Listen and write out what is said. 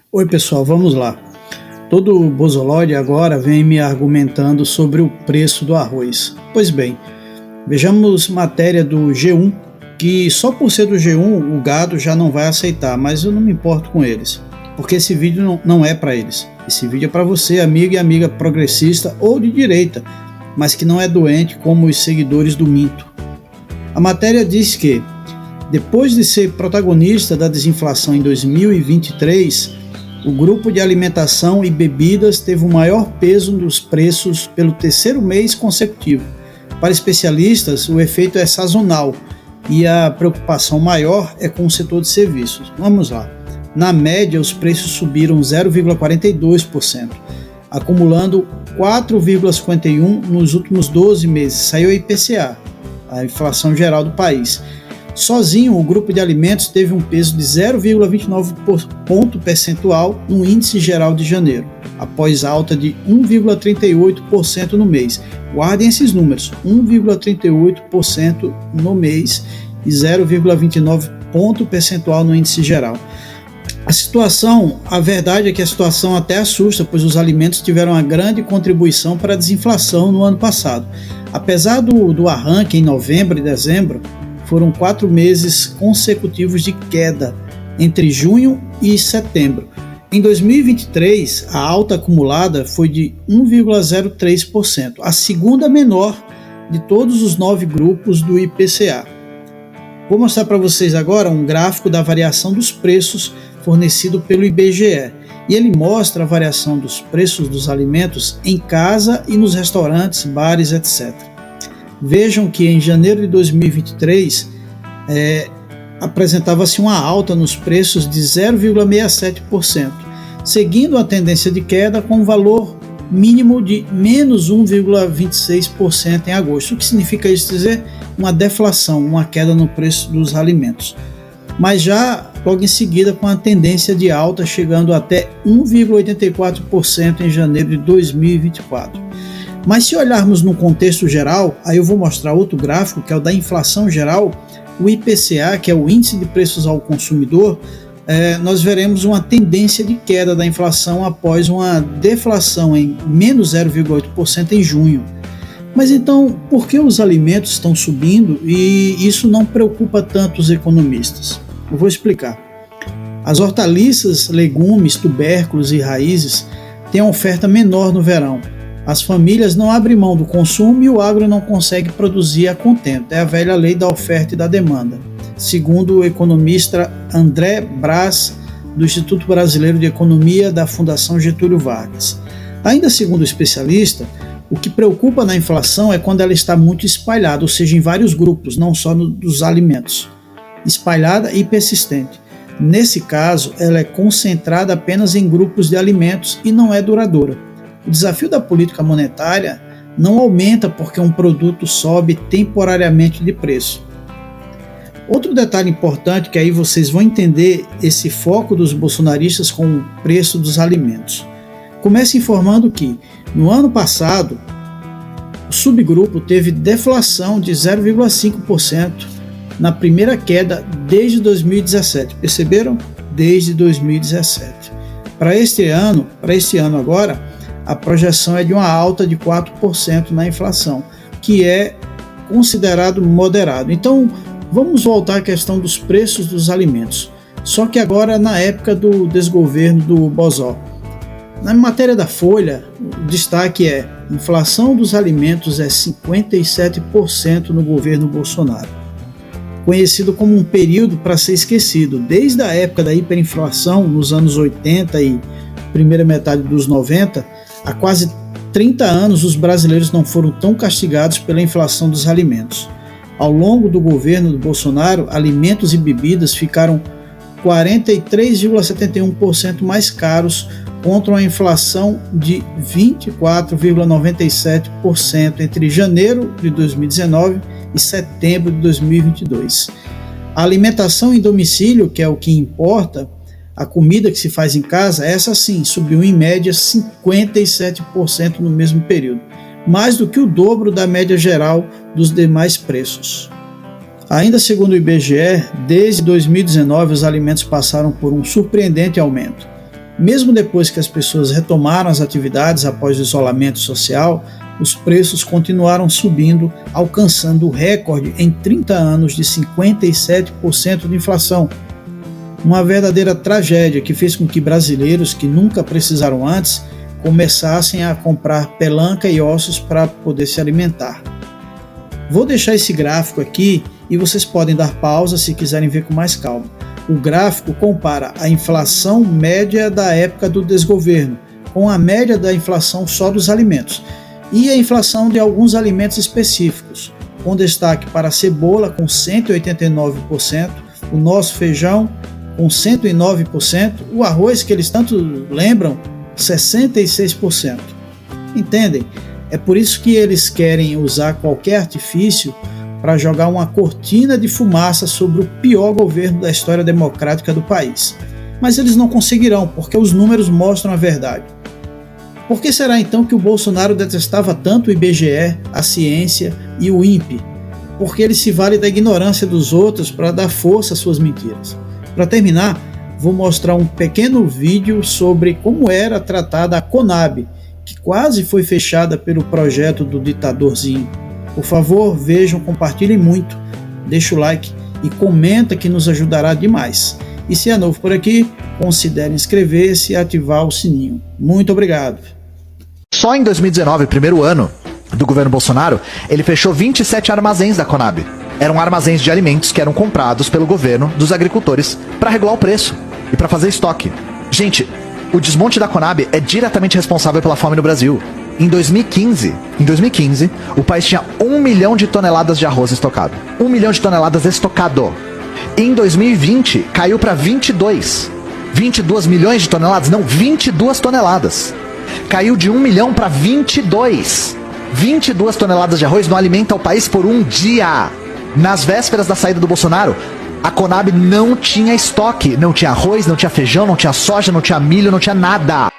Oi pessoal, vamos lá. Todo bozolode agora vem me argumentando sobre o preço do arroz. Pois bem, vejamos matéria do G1, que só por ser do G1 o gado já não vai aceitar, mas eu não me importo com eles, porque esse vídeo não é para eles. Esse vídeo é para você, amigo e amiga progressista ou de direita, mas que não é doente como os seguidores do Minto. A matéria diz que, depois de ser protagonista da desinflação em 2023, o grupo de alimentação e bebidas teve o maior peso nos preços pelo terceiro mês consecutivo. Para especialistas, o efeito é sazonal e a preocupação maior é com o setor de serviços. Vamos lá. Na média, os preços subiram 0,42%, acumulando 4,51% nos últimos 12 meses. Saiu a IPCA, a inflação geral do país. Sozinho, o grupo de alimentos teve um peso de 0,29 ponto percentual no índice geral de janeiro, após alta de 1,38% no mês. Guardem esses números, 1,38% no mês e 0,29 ponto percentual no índice geral. A verdade é que a situação até assusta, pois os alimentos tiveram uma grande contribuição para a desinflação no ano passado. Apesar do arranque em novembro e dezembro, foram 4 meses consecutivos de queda entre junho e setembro. Em 2023, a alta acumulada foi de 1,03%, a segunda menor de todos os 9 grupos do IPCA. Vou mostrar para vocês agora um gráfico da variação dos preços fornecido pelo IBGE. E ele mostra a variação dos preços dos alimentos em casa e nos restaurantes, bares, etc. Vejam que em janeiro de 2023 apresentava-se uma alta nos preços de 0,67%, seguindo a tendência de queda com um valor mínimo de menos 1,26% em agosto. O que significa isso dizer? Uma deflação, uma queda no preço dos alimentos. Mas já logo em seguida com a tendência de alta chegando até 1,84% em janeiro de 2024. Mas se olharmos no contexto geral, aí eu vou mostrar outro gráfico, que é o da inflação geral, o IPCA, que é o Índice de Preços ao Consumidor, nós veremos uma tendência de queda da inflação após uma deflação em menos 0,8% em junho. Mas então, por que os alimentos estão subindo e isso não preocupa tanto os economistas? Eu vou explicar. As hortaliças, legumes, tubérculos e raízes têm uma oferta menor no verão. As famílias não abrem mão do consumo e o agro não consegue produzir a contento. É a velha lei da oferta e da demanda, segundo o economista André Brás, do Instituto Brasileiro de Economia da Fundação Getúlio Vargas. Ainda segundo o especialista, o que preocupa na inflação é quando ela está muito espalhada, ou seja, em vários grupos, não só dos alimentos, espalhada e persistente. Nesse caso, ela é concentrada apenas em grupos de alimentos e não é duradoura. O desafio da política monetária não aumenta porque um produto sobe temporariamente de preço. Outro detalhe importante que aí vocês vão entender esse foco dos bolsonaristas com o preço dos alimentos. Começa informando que, no ano passado, o subgrupo teve deflação de 0,5% na primeira queda desde 2017. Perceberam? Desde 2017. Para este ano agora, a projeção é de uma alta de 4% na inflação, que é considerado moderado. Então, vamos voltar à questão dos preços dos alimentos, só que agora na época do desgoverno do Bozó. Na matéria da Folha, o destaque é: inflação dos alimentos é 57% no governo Bolsonaro. Conhecido como um período para ser esquecido, desde a época da hiperinflação, nos anos 80 e primeira metade dos 90, há quase 30 anos os brasileiros não foram tão castigados pela inflação dos alimentos. Ao longo do governo do Bolsonaro, alimentos e bebidas ficaram 43,71% mais caros, contra uma inflação de 24,97% entre janeiro de 2019 e setembro de 2022. A alimentação em domicílio, que é o que importa, a comida que se faz em casa, essa sim, subiu em média 57% no mesmo período, mais do que o dobro da média geral dos demais preços. Ainda segundo o IBGE, desde 2019 os alimentos passaram por um surpreendente aumento. Mesmo depois que as pessoas retomaram as atividades após o isolamento social, os preços continuaram subindo, alcançando o recorde em 30 anos de 57% de inflação. Uma verdadeira tragédia que fez com que brasileiros que nunca precisaram antes começassem a comprar pelanca e ossos para poder se alimentar. Vou deixar esse gráfico aqui e vocês podem dar pausa se quiserem ver com mais calma. O gráfico compara a inflação média da época do desgoverno com a média da inflação só dos alimentos e a inflação de alguns alimentos específicos, com destaque para a cebola com 189%, o nosso feijão com 109%, o arroz que eles tanto lembram, 66%. Entendem? É por isso que eles querem usar qualquer artifício para jogar uma cortina de fumaça sobre o pior governo da história democrática do país. Mas eles não conseguirão, porque os números mostram a verdade. Por que será então que o Bolsonaro detestava tanto o IBGE, a ciência e o INPE? Porque ele se vale da ignorância dos outros para dar força às suas mentiras. Para terminar, vou mostrar um pequeno vídeo sobre como era tratada a Conab, que quase foi fechada pelo projeto do ditadorzinho. Por favor, vejam, compartilhem muito, deixa o like e comenta que nos ajudará demais. E se é novo por aqui, considere inscrever-se e ativar o sininho. Muito obrigado. Só em 2019, primeiro ano do governo Bolsonaro, ele fechou 27 armazéns da Conab. Eram armazéns de alimentos que eram comprados pelo governo dos agricultores para regular o preço e para fazer estoque. Gente, o desmonte da Conab é diretamente responsável pela fome no Brasil. Em 2015, o país tinha 1 milhão de toneladas de arroz estocado. 1 milhão de toneladas estocado. Em 2020, caiu para 22 milhões de toneladas? Não, 22 toneladas. Caiu de 1 milhão para 22. 22 toneladas de arroz não alimenta o país por um dia. Nas vésperas da saída do Bolsonaro, a Conab não tinha estoque. Não tinha arroz, não tinha feijão, não tinha soja, não tinha milho, não tinha nada.